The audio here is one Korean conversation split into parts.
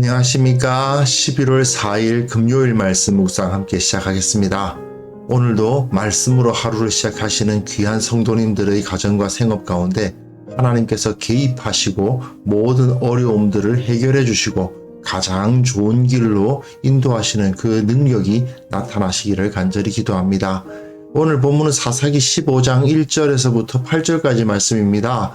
안녕하십니까. 11월 4일 금요일 말씀 묵상 함께 시작하겠습니다. 오늘도 말씀으로 하루를 시작하시는 귀한 성도님들의 가정과 생업 가운데 하나님께서 개입하시고 모든 어려움들을 해결해 주시고 가장 좋은 길로 인도하시는 그 능력이 나타나시기를 간절히 기도합니다. 오늘 본문은 사사기 15장 1절에서부터 8절까지 말씀입니다.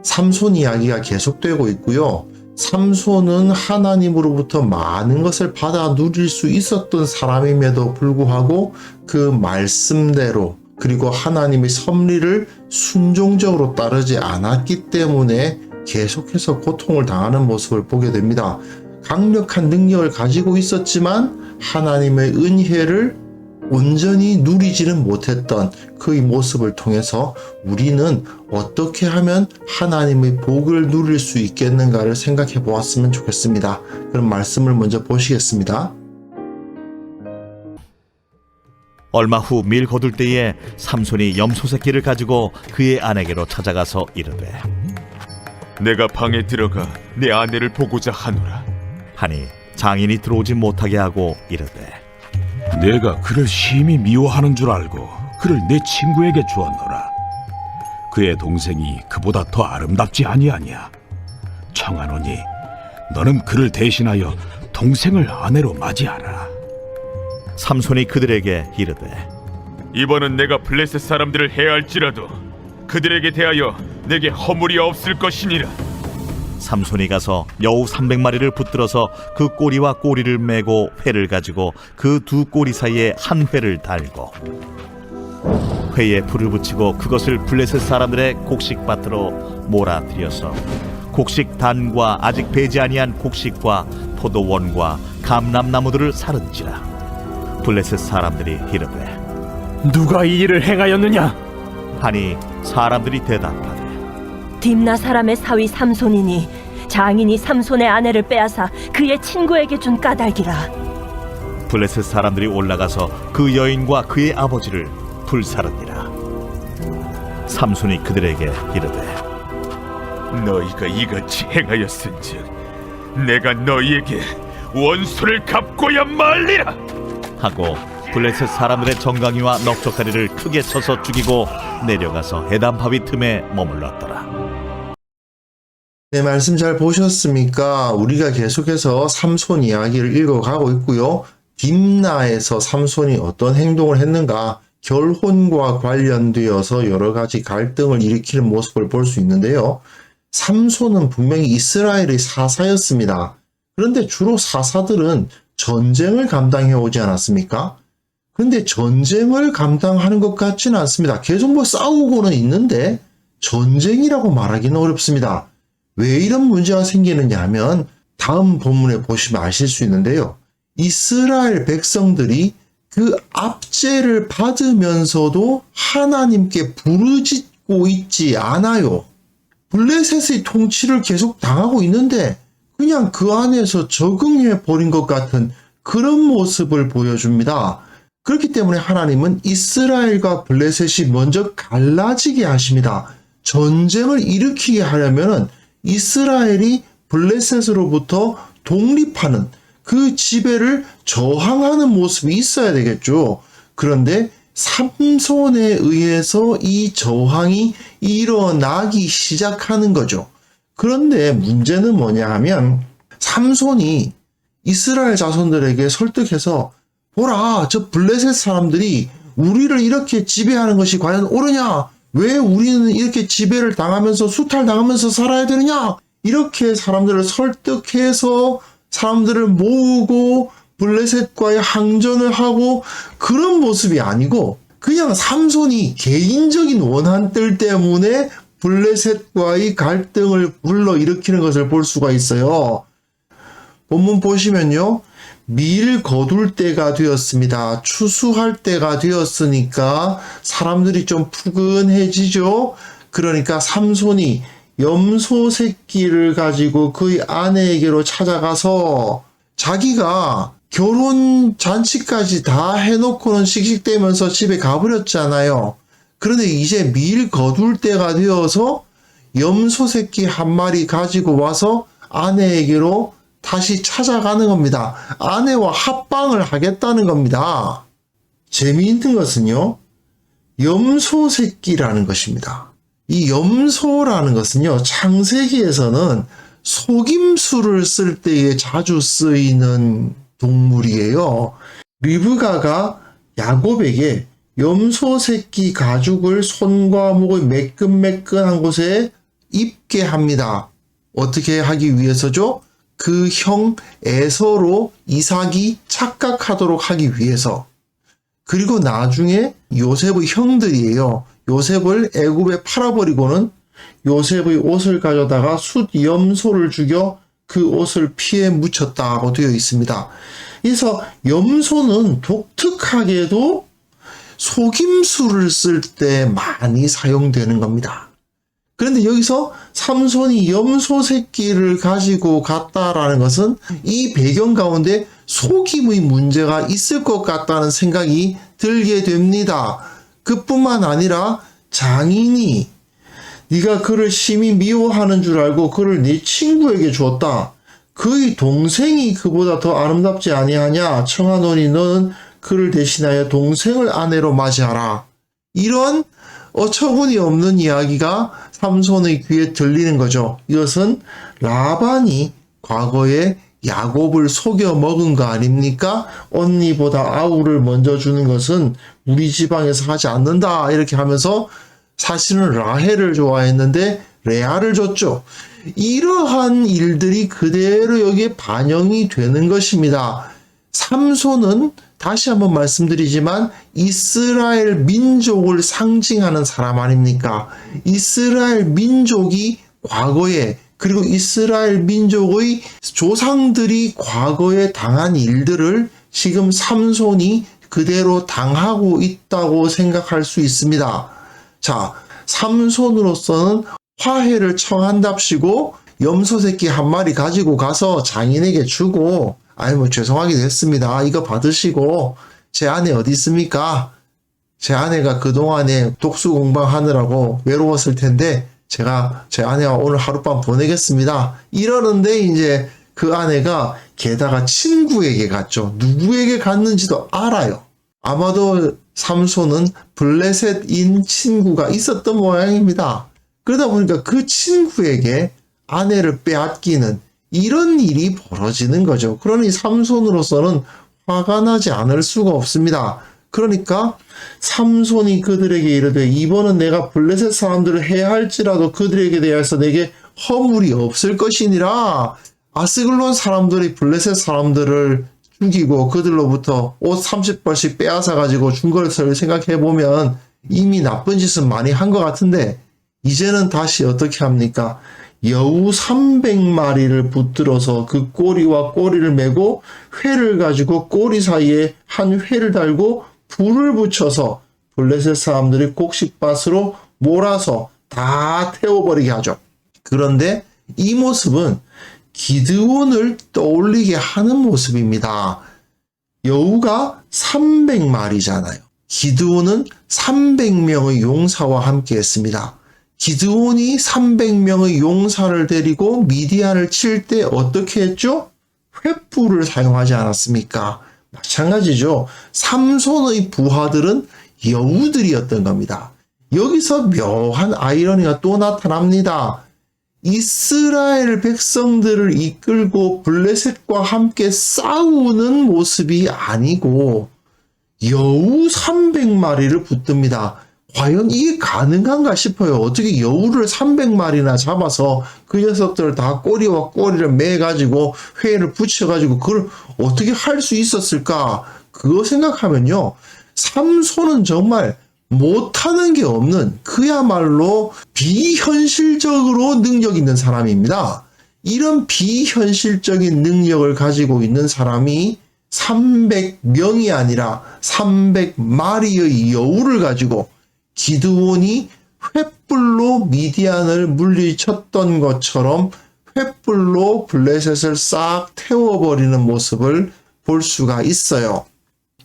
삼손 이야기가 계속되고 있고요. 삼손은 하나님으로부터 많은 것을 받아 누릴 수 있었던 사람임에도 불구하고 그 말씀대로 그리고 하나님의 섭리를 순종적으로 따르지 않았기 때문에 계속해서 고통을 당하는 모습을 보게 됩니다. 강력한 능력을 가지고 있었지만 하나님의 은혜를 온전히 누리지는 못했던 그의 모습을 통해서 우리는 어떻게 하면 하나님의 복을 누릴 수 있겠는가를 생각해 보았으면 좋겠습니다. 그럼 말씀을 먼저 보시겠습니다. 얼마 후 밀 거둘 때에 삼손이 염소 새끼를 가지고 그의 아내에게로 찾아가서 이르되 내가 방에 들어가 내 아내를 보고자 하노라. 하니 장인이 들어오지 못하게 하고 이르되 내가 그를 심히 미워하는 줄 알고 그를 내 친구에게 주었노라. 그의 동생이 그보다 더 아름답지 아니하냐. 청하노니 너는 그를 대신하여 동생을 아내로 맞이하라. 삼손이 그들에게 이르되 이번은 내가 블레셋 사람들을 해할지라도 그들에게 대하여 내게 허물이 없을 것이니라. 삼손이 가서 여우 300마리를 붙들어서 그 꼬리와 꼬리를 메고 회를 가지고 그 두 꼬리 사이에 한 회를 달고 회에 불을 붙이고 그것을 블레셋 사람들의 곡식밭으로 몰아들여서 곡식 단과 아직 배지 아니한 곡식과 포도원과 감람나무들을 사른지라. 블레셋 사람들이 이르되 누가 이 일을 행하였느냐? 하니 사람들이 대답하되 딥나 사람의 사위 삼손이니 장인이 삼손의 아내를 빼앗아 그의 친구에게 준 까닭이라. 블레셋 사람들이 올라가서 그 여인과 그의 아버지를 불사르니라. 삼손이 그들에게 이르되 너희가 이같이 행하였은즉 내가 너희에게 원수를 갚고야 말리라 하고 블레셋 사람들의 정강이와 넉적다리를 크게 쳐서 죽이고 내려가서 에담 바위 틈에 머물렀더라. 네, 말씀 잘 보셨습니까? 우리가 계속해서 삼손 이야기를 읽어가고 있고요. 딥나에서 삼손이 어떤 행동을 했는가, 결혼과 관련되어서 여러 가지 갈등을 일으키는 모습을 볼 수 있는데요. 삼손은 분명히 이스라엘의 사사였습니다. 그런데 주로 사사들은 전쟁을 감당해 오지 않았습니까? 그런데 전쟁을 감당하는 것 같지는 않습니다. 계속 싸우고는 있는데 전쟁이라고 말하기는 어렵습니다. 왜 이런 문제가 생기느냐 하면 다음 본문에 보시면 아실 수 있는데요. 이스라엘 백성들이 그 압제를 받으면서도 하나님께 부르짖고 있지 않아요. 블레셋의 통치를 계속 당하고 있는데 그냥 그 안에서 적응해 버린 것 같은 그런 모습을 보여줍니다. 그렇기 때문에 하나님은 이스라엘과 블레셋이 먼저 갈라지게 하십니다. 전쟁을 일으키게 하려면 이스라엘이 블레셋으로부터 독립하는 그 지배를 저항하는 모습이 있어야 되겠죠. 그런데 삼손에 의해서 이 저항이 일어나기 시작하는 거죠. 그런데 문제는 뭐냐 하면 삼손이 이스라엘 자손들에게 설득해서 보라, 저 블레셋 사람들이 우리를 이렇게 지배하는 것이 과연 옳으냐? 왜 우리는 이렇게 지배를 당하면서 수탈당하면서 살아야 되느냐? 이렇게 사람들을 설득해서 사람들을 모으고 블레셋과의 항전을 하고 그런 모습이 아니고 그냥 삼손이 개인적인 원한들 때문에 블레셋과의 갈등을 불러일으키는 것을 볼 수가 있어요. 본문 보시면요. 밀 거둘 때가 되었습니다. 추수할 때가 되었으니까 사람들이 좀 푸근해지죠. 그러니까 삼손이 염소 새끼를 가지고 그의 아내에게로 찾아가서 자기가 결혼 잔치까지 다 해놓고는 씩씩대면서 집에 가버렸잖아요. 그런데 이제 밀 거둘 때가 되어서 염소 새끼 한 마리 가지고 와서 아내에게로 다시 찾아가는 겁니다. 아내와 합방을 하겠다는 겁니다. 재미있는 것은요, 염소 새끼라는 것입니다. 이 염소라는 것은요, 창세기에서는 속임수를 쓸 때에 자주 쓰이는 동물이에요. 리브가가 야곱에게 염소 새끼 가죽을 손과 목의 매끈매끈한 곳에 입게 합니다. 어떻게 하기 위해서죠? 그 형 에서로 이삭이 착각하도록 하기 위해서. 그리고 나중에 요셉의 형들이에요. 요셉을 애굽에 팔아버리고는 요셉의 옷을 가져다가 숫 염소를 죽여 그 옷을 피에 묻혔다고 되어 있습니다. 그래서 염소는 독특하게도 속임수를 쓸 때 많이 사용되는 겁니다. 그런데 여기서 삼손이 염소 새끼를 가지고 갔다라는 것은 이 배경 가운데 속임의 문제가 있을 것 같다는 생각이 들게 됩니다. 그뿐만 아니라 장인이 네가 그를 심히 미워하는 줄 알고 그를 네 친구에게 주었다. 그의 동생이 그보다 더 아름답지 아니하냐? 청하노니 너는 그를 대신하여 동생을 아내로 맞이하라. 이런 어처구니 없는 이야기가 삼손의 귀에 들리는 거죠. 이것은 라반이 과거에 야곱을 속여 먹은 거 아닙니까? 언니보다 아우를 먼저 주는 것은 우리 지방에서 하지 않는다. 이렇게 하면서 사실은 라헬을 좋아했는데 레아를 줬죠. 이러한 일들이 그대로 여기에 반영이 되는 것입니다. 삼손은 다시 한번 말씀드리지만 이스라엘 민족을 상징하는 사람 아닙니까? 이스라엘 민족이 과거에 그리고 이스라엘 민족의 조상들이 과거에 당한 일들을 지금 삼손이 그대로 당하고 있다고 생각할 수 있습니다. 자, 삼손으로서는 화해를 청한답시고 염소 새끼 한 마리 가지고 가서 장인에게 주고 죄송하게 됐습니다. 이거 받으시고 제 아내 어디 있습니까? 제 아내가 그동안에 독수 공방하느라고 외로웠을 텐데 제가 제 아내와 오늘 하룻밤 보내겠습니다. 이러는데 이제 그 아내가 게다가 친구에게 갔죠. 누구에게 갔는지도 알아요. 아마도 삼손은 블레셋인 친구가 있었던 모양입니다. 그러다 보니까 그 친구에게 아내를 빼앗기는 이런 일이 벌어지는 거죠. 그러니 삼손으로서는 화가 나지 않을 수가 없습니다. 그러니까 삼손이 그들에게 이르되 이번은 내가 블레셋 사람들을 해할지라도 그들에게 대하여서 내게 허물이 없을 것이니라. 아스글론 사람들이 블레셋 사람들을 죽이고 그들로부터 옷 30벌씩 빼앗아 가지고 준 것을 생각해 보면 이미 나쁜 짓은 많이 한 것 같은데 이제는 다시 어떻게 합니까? 여우 300마리를 붙들어서 그 꼬리와 꼬리를 메고 회를 가지고 꼬리 사이에 한 회를 달고 불을 붙여서 블레셋 사람들이 곡식밭으로 몰아서 다 태워버리게 하죠. 그런데 이 모습은 기드온을 떠올리게 하는 모습입니다. 여우가 300마리잖아요. 기드온은 300명의 용사와 함께 했습니다. 기드온이 300명의 용사를 데리고 미디안을 칠 때 어떻게 했죠? 횃불을 사용하지 않았습니까? 마찬가지죠. 삼손의 부하들은 여우들이었던 겁니다. 여기서 묘한 아이러니가 또 나타납니다. 이스라엘 백성들을 이끌고 블레셋과 함께 싸우는 모습이 아니고 여우 300마리를 붙듭니다. 과연 이게 가능한가 싶어요. 어떻게 여우를 300마리나 잡아서 그 녀석들을 다 꼬리와 꼬리를 매가지고 회를 붙여가지고 그걸 어떻게 할 수 있었을까? 그거 생각하면요. 삼손은 정말 못하는 게 없는 그야말로 비현실적으로 능력 있는 사람입니다. 이런 비현실적인 능력을 가지고 있는 사람이 300명이 아니라 300마리의 여우를 가지고 기드온이 횃불로 미디안을 물리쳤던 것처럼 횃불로 블레셋을 싹 태워버리는 모습을 볼 수가 있어요.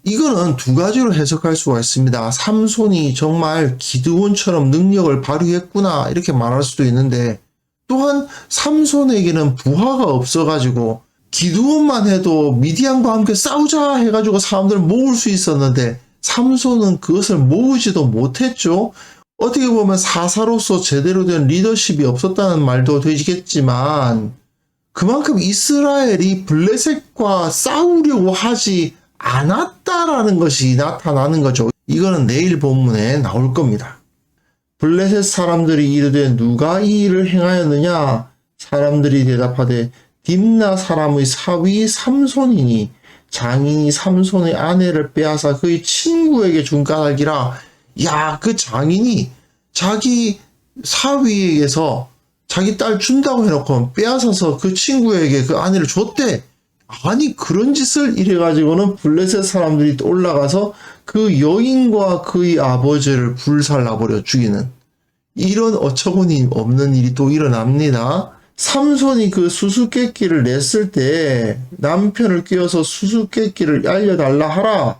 이거는 두 가지로 해석할 수가 있습니다. 삼손이 정말 기드온처럼 능력을 발휘했구나 이렇게 말할 수도 있는데 또한 삼손에게는 부하가 없어가지고 기드온만 해도 미디안과 함께 싸우자 해가지고 사람들을 모을 수 있었는데 삼손은 그것을 모으지도 못했죠. 어떻게 보면 사사로서 제대로 된 리더십이 없었다는 말도 되겠지만 그만큼 이스라엘이 블레셋과 싸우려고 하지 않았다라는 것이 나타나는 거죠. 이거는 내일 본문에 나올 겁니다. 블레셋 사람들이 이르되 누가 이 일을 행하였느냐? 사람들이 대답하되 딥나 사람의 사위 삼손이니 장인이 삼손의 아내를 빼앗아 그의 친구에게 준 까닭이라. 야, 그 장인이 자기 사위에게서 자기 딸 준다고 해놓고 빼앗아서 그 친구에게 그 아내를 줬대. 아니, 그런 짓을 이래가지고는 블레셋 사람들이 또 올라가서 그 여인과 그의 아버지를 불살라버려 죽이는 이런 어처구니 없는 일이 또 일어납니다. 삼손이 그 수수께끼를 냈을 때 남편을 끼워서 수수께끼를 알려달라 하라.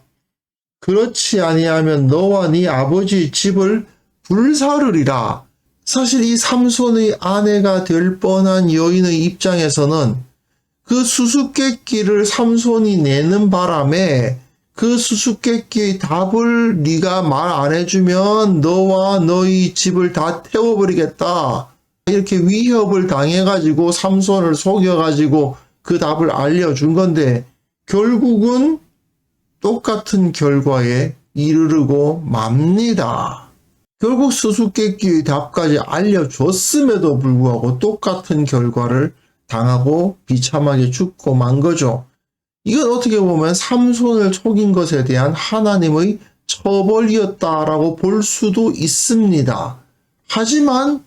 그렇지 아니하면 너와 네 아버지의 집을 불사르리라. 사실 이 삼손의 아내가 될 뻔한 여인의 입장에서는 그 수수께끼를 삼손이 내는 바람에 그 수수께끼의 답을 네가 말 안 해주면 너와 너희 집을 다 태워버리겠다. 이렇게 위협을 당해가지고 삼손을 속여가지고 그 답을 알려준 건데 결국은 똑같은 결과에 이르르고 맙니다. 결국 수수께끼의 답까지 알려줬음에도 불구하고 똑같은 결과를 당하고 비참하게 죽고 만 거죠. 이건 어떻게 보면 삼손을 속인 것에 대한 하나님의 처벌이었다라고 볼 수도 있습니다. 하지만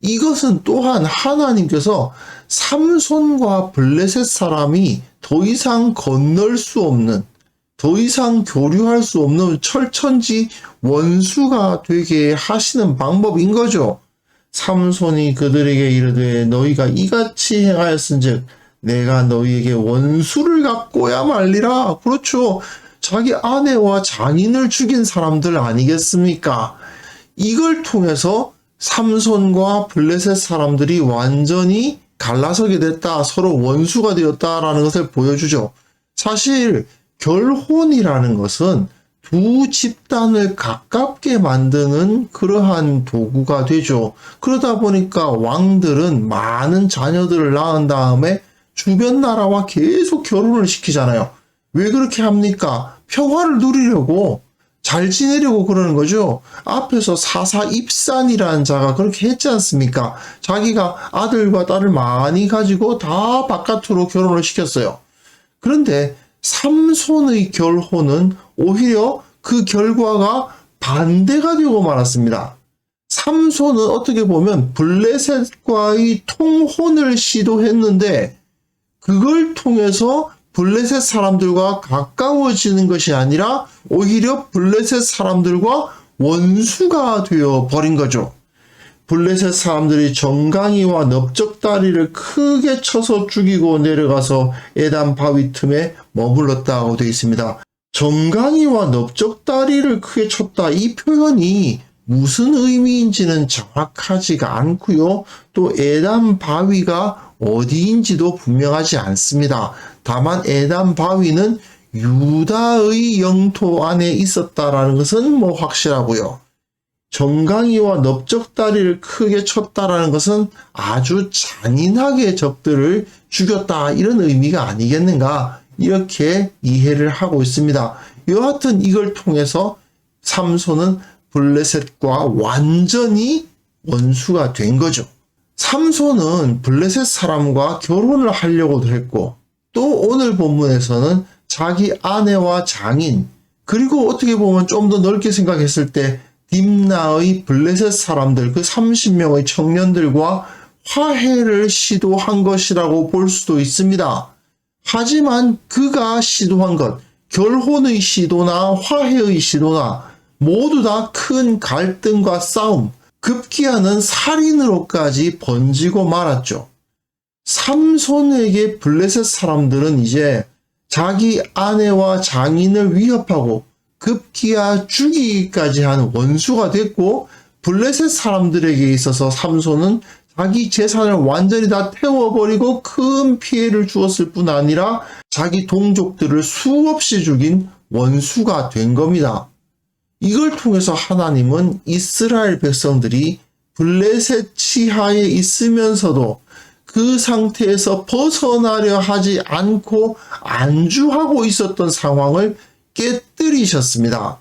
이것은 또한 하나님께서 삼손과 블레셋 사람이 더 이상 건널 수 없는, 더 이상 교류할 수 없는 철천지 원수가 되게 하시는 방법인 거죠. 삼손이 그들에게 이르되 너희가 이같이 행하였은즉 내가 너희에게 원수를 갖고야 말리라. 그렇죠. 자기 아내와 장인을 죽인 사람들 아니겠습니까? 이걸 통해서 삼손과 블레셋 사람들이 완전히 갈라서게 됐다. 서로 원수가 되었다라는 것을 보여주죠. 사실 결혼이라는 것은 두 집단을 가깝게 만드는 그러한 도구가 되죠. 그러다 보니까 왕들은 많은 자녀들을 낳은 다음에 주변 나라와 계속 결혼을 시키잖아요. 왜 그렇게 합니까? 평화를 누리려고, 잘 지내려고 그러는 거죠. 앞에서 사사입산이라는 자가 그렇게 했지 않습니까? 자기가 아들과 딸을 많이 가지고 다 바깥으로 결혼을 시켰어요. 그런데 삼손의 결혼은 오히려 그 결과가 반대가 되고 말았습니다. 삼손은 어떻게 보면 블레셋과의 통혼을 시도했는데 그걸 통해서 블레셋 사람들과 가까워지는 것이 아니라 오히려 블레셋 사람들과 원수가 되어 버린 거죠. 블레셋 사람들이 정강이와 넓적다리를 크게 쳐서 죽이고 내려가서 에단 바위 틈에 머물렀다고 되어 있습니다. 정강이와 넓적다리를 크게 쳤다. 이 표현이 무슨 의미인지는 정확하지가 않고요. 또 에단 바위가 어디인지도 분명하지 않습니다. 다만 에단 바위는 유다의 영토 안에 있었다라는 것은 뭐 확실하고요. 정강이와 넓적다리를 크게 쳤다라는 것은 아주 잔인하게 적들을 죽였다 이런 의미가 아니겠는가 이렇게 이해를 하고 있습니다. 여하튼 이걸 통해서 삼손은 블레셋과 완전히 원수가 된 거죠. 삼손은 블레셋 사람과 결혼을 하려고도 했고 또 오늘 본문에서는 자기 아내와 장인 그리고 어떻게 보면 좀 더 넓게 생각했을 때 딥나의 블레셋 사람들 그 30명의 청년들과 화해를 시도한 것이라고 볼 수도 있습니다. 하지만 그가 시도한 것, 결혼의 시도나 화해의 시도나 모두 다 큰 갈등과 싸움, 급기야는 살인으로까지 번지고 말았죠. 삼손에게 블레셋 사람들은 이제 자기 아내와 장인을 위협하고 급기야 죽이기까지 한 원수가 됐고 블레셋 사람들에게 있어서 삼손은 자기 재산을 완전히 다 태워버리고 큰 피해를 주었을 뿐 아니라 자기 동족들을 수없이 죽인 원수가 된 겁니다. 이걸 통해서 하나님은 이스라엘 백성들이 블레셋 치하에 있으면서도 그 상태에서 벗어나려 하지 않고 안주하고 있었던 상황을 깨뜨리셨습니다.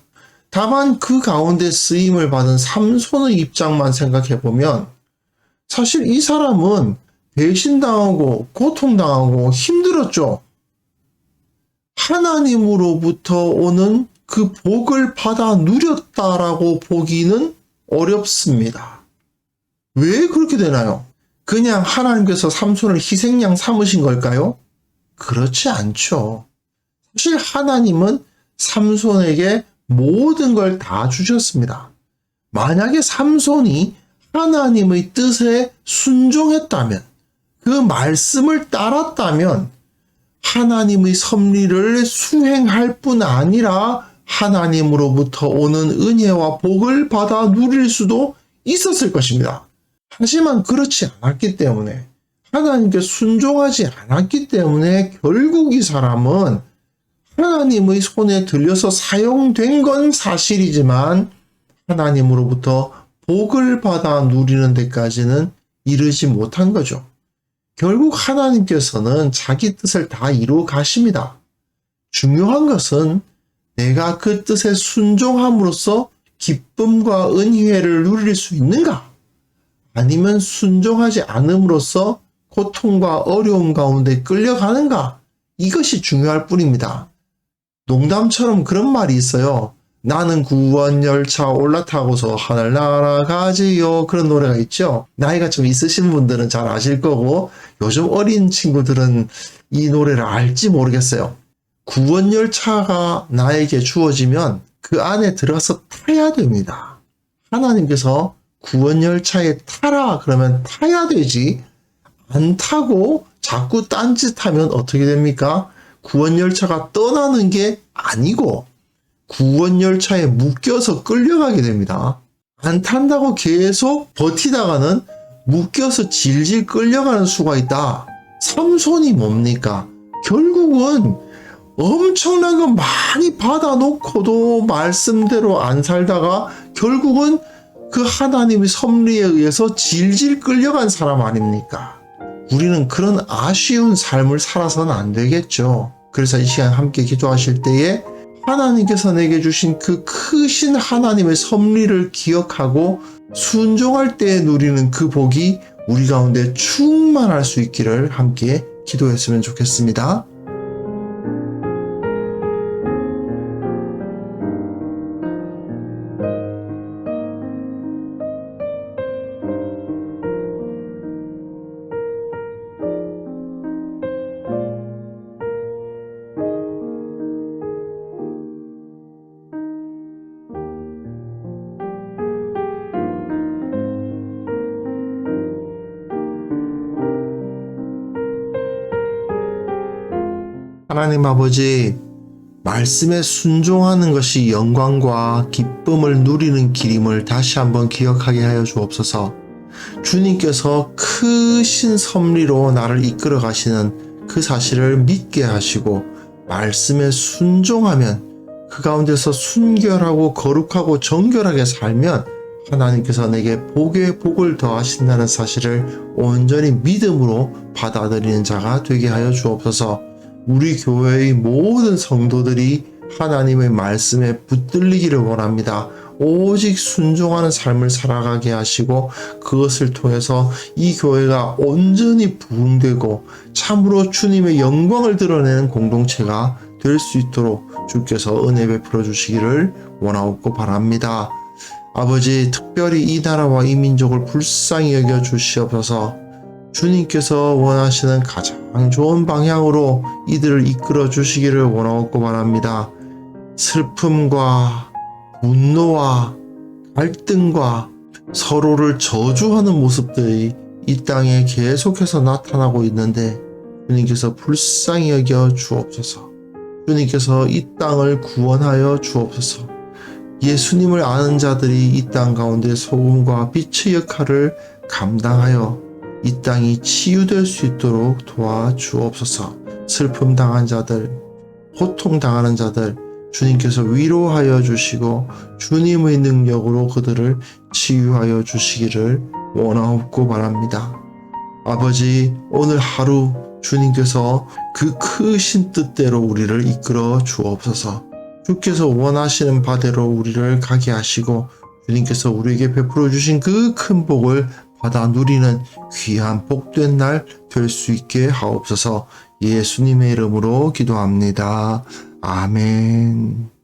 다만 그 가운데 쓰임을 받은 삼손의 입장만 생각해보면 사실 이 사람은 배신당하고 고통당하고 힘들었죠. 하나님으로부터 오는 그 복을 받아 누렸다라고 보기는 어렵습니다. 왜 그렇게 되나요? 그냥 하나님께서 삼손을 희생양 삼으신 걸까요? 그렇지 않죠. 사실 하나님은 삼손에게 모든 걸 다 주셨습니다. 만약에 삼손이 하나님의 뜻에 순종했다면, 그 말씀을 따랐다면 하나님의 섭리를 수행할 뿐 아니라 하나님으로부터 오는 은혜와 복을 받아 누릴 수도 있었을 것입니다. 하지만 그렇지 않았기 때문에, 하나님께 순종하지 않았기 때문에 결국 이 사람은 하나님의 손에 들려서 사용된 건 사실이지만 하나님으로부터 복을 받아 누리는 데까지는 이르지 못한 거죠. 결국 하나님께서는 자기 뜻을 다 이루어 가십니다. 중요한 것은 내가 그 뜻에 순종함으로써 기쁨과 은혜를 누릴 수 있는가? 아니면 순종하지 않음으로써 고통과 어려움 가운데 끌려가는가? 이것이 중요할 뿐입니다. 농담처럼 그런 말이 있어요. 나는 구원열차 올라타고서 하늘 날아가지요. 그런 노래가 있죠. 나이가 좀 있으신 분들은 잘 아실 거고 요즘 어린 친구들은 이 노래를 알지 모르겠어요. 구원열차가 나에게 주어지면 그 안에 들어가서 타야 됩니다. 하나님께서 구원열차에 타라 그러면 타야 되지, 안 타고 자꾸 딴짓하면 어떻게 됩니까? 구원열차가 떠나는 게 아니고 구원열차에 묶여서 끌려가게 됩니다. 안 탄다고 계속 버티다가는 묶여서 질질 끌려가는 수가 있다. 삼손이 뭡니까? 결국은 엄청난 거 많이 받아놓고도 말씀대로 안 살다가 결국은 그 하나님의 섭리에 의해서 질질 끌려간 사람 아닙니까? 우리는 그런 아쉬운 삶을 살아서는 안 되겠죠. 그래서 이 시간 함께 기도하실 때에 하나님께서 내게 주신 그 크신 하나님의 섭리를 기억하고 순종할 때 누리는 그 복이 우리 가운데 충만할 수 있기를 함께 기도했으면 좋겠습니다. 하나님 아버지, 말씀에 순종하는 것이 영광과 기쁨을 누리는 길임을 다시 한번 기억하게 하여 주옵소서. 주님께서 크신 섭리로 나를 이끌어 가시는 그 사실을 믿게 하시고 말씀에 순종하면 그 가운데서 순결하고 거룩하고 정결하게 살면 하나님께서 내게 복에 복을 더하신다는 사실을 온전히 믿음으로 받아들이는 자가 되게 하여 주옵소서. 우리 교회의 모든 성도들이 하나님의 말씀에 붙들리기를 원합니다. 오직 순종하는 삶을 살아가게 하시고 그것을 통해서 이 교회가 온전히 부흥되고 참으로 주님의 영광을 드러내는 공동체가 될 수 있도록 주께서 은혜 베풀어 주시기를 원하옵고 바랍니다. 아버지, 특별히 이 나라와 이 민족을 불쌍히 여겨 주시옵소서. 주님께서 원하시는 가장 좋은 방향으로 이들을 이끌어 주시기를 원하옵고 바랍니다. 슬픔과 분노와 갈등과 서로를 저주하는 모습들이 이 땅에 계속해서 나타나고 있는데 주님께서 불쌍히 여겨 주옵소서. 주님께서 이 땅을 구원하여 주옵소서. 예수님을 아는 자들이 이 땅 가운데 소금과 빛의 역할을 감당하여 이 땅이 치유될 수 있도록 도와주옵소서. 슬픔 당한 자들, 고통 당하는 자들 주님께서 위로하여 주시고 주님의 능력으로 그들을 치유하여 주시기를 원하옵고 바랍니다. 아버지, 오늘 하루 주님께서 그 크신 뜻대로 우리를 이끌어 주옵소서. 주께서 원하시는 바대로 우리를 가게 하시고 주님께서 우리에게 베풀어 주신 그 큰 복을 받아 누리는 귀한 복된 날 될 수 있게 하옵소서. 예수님의 이름으로 기도합니다. 아멘.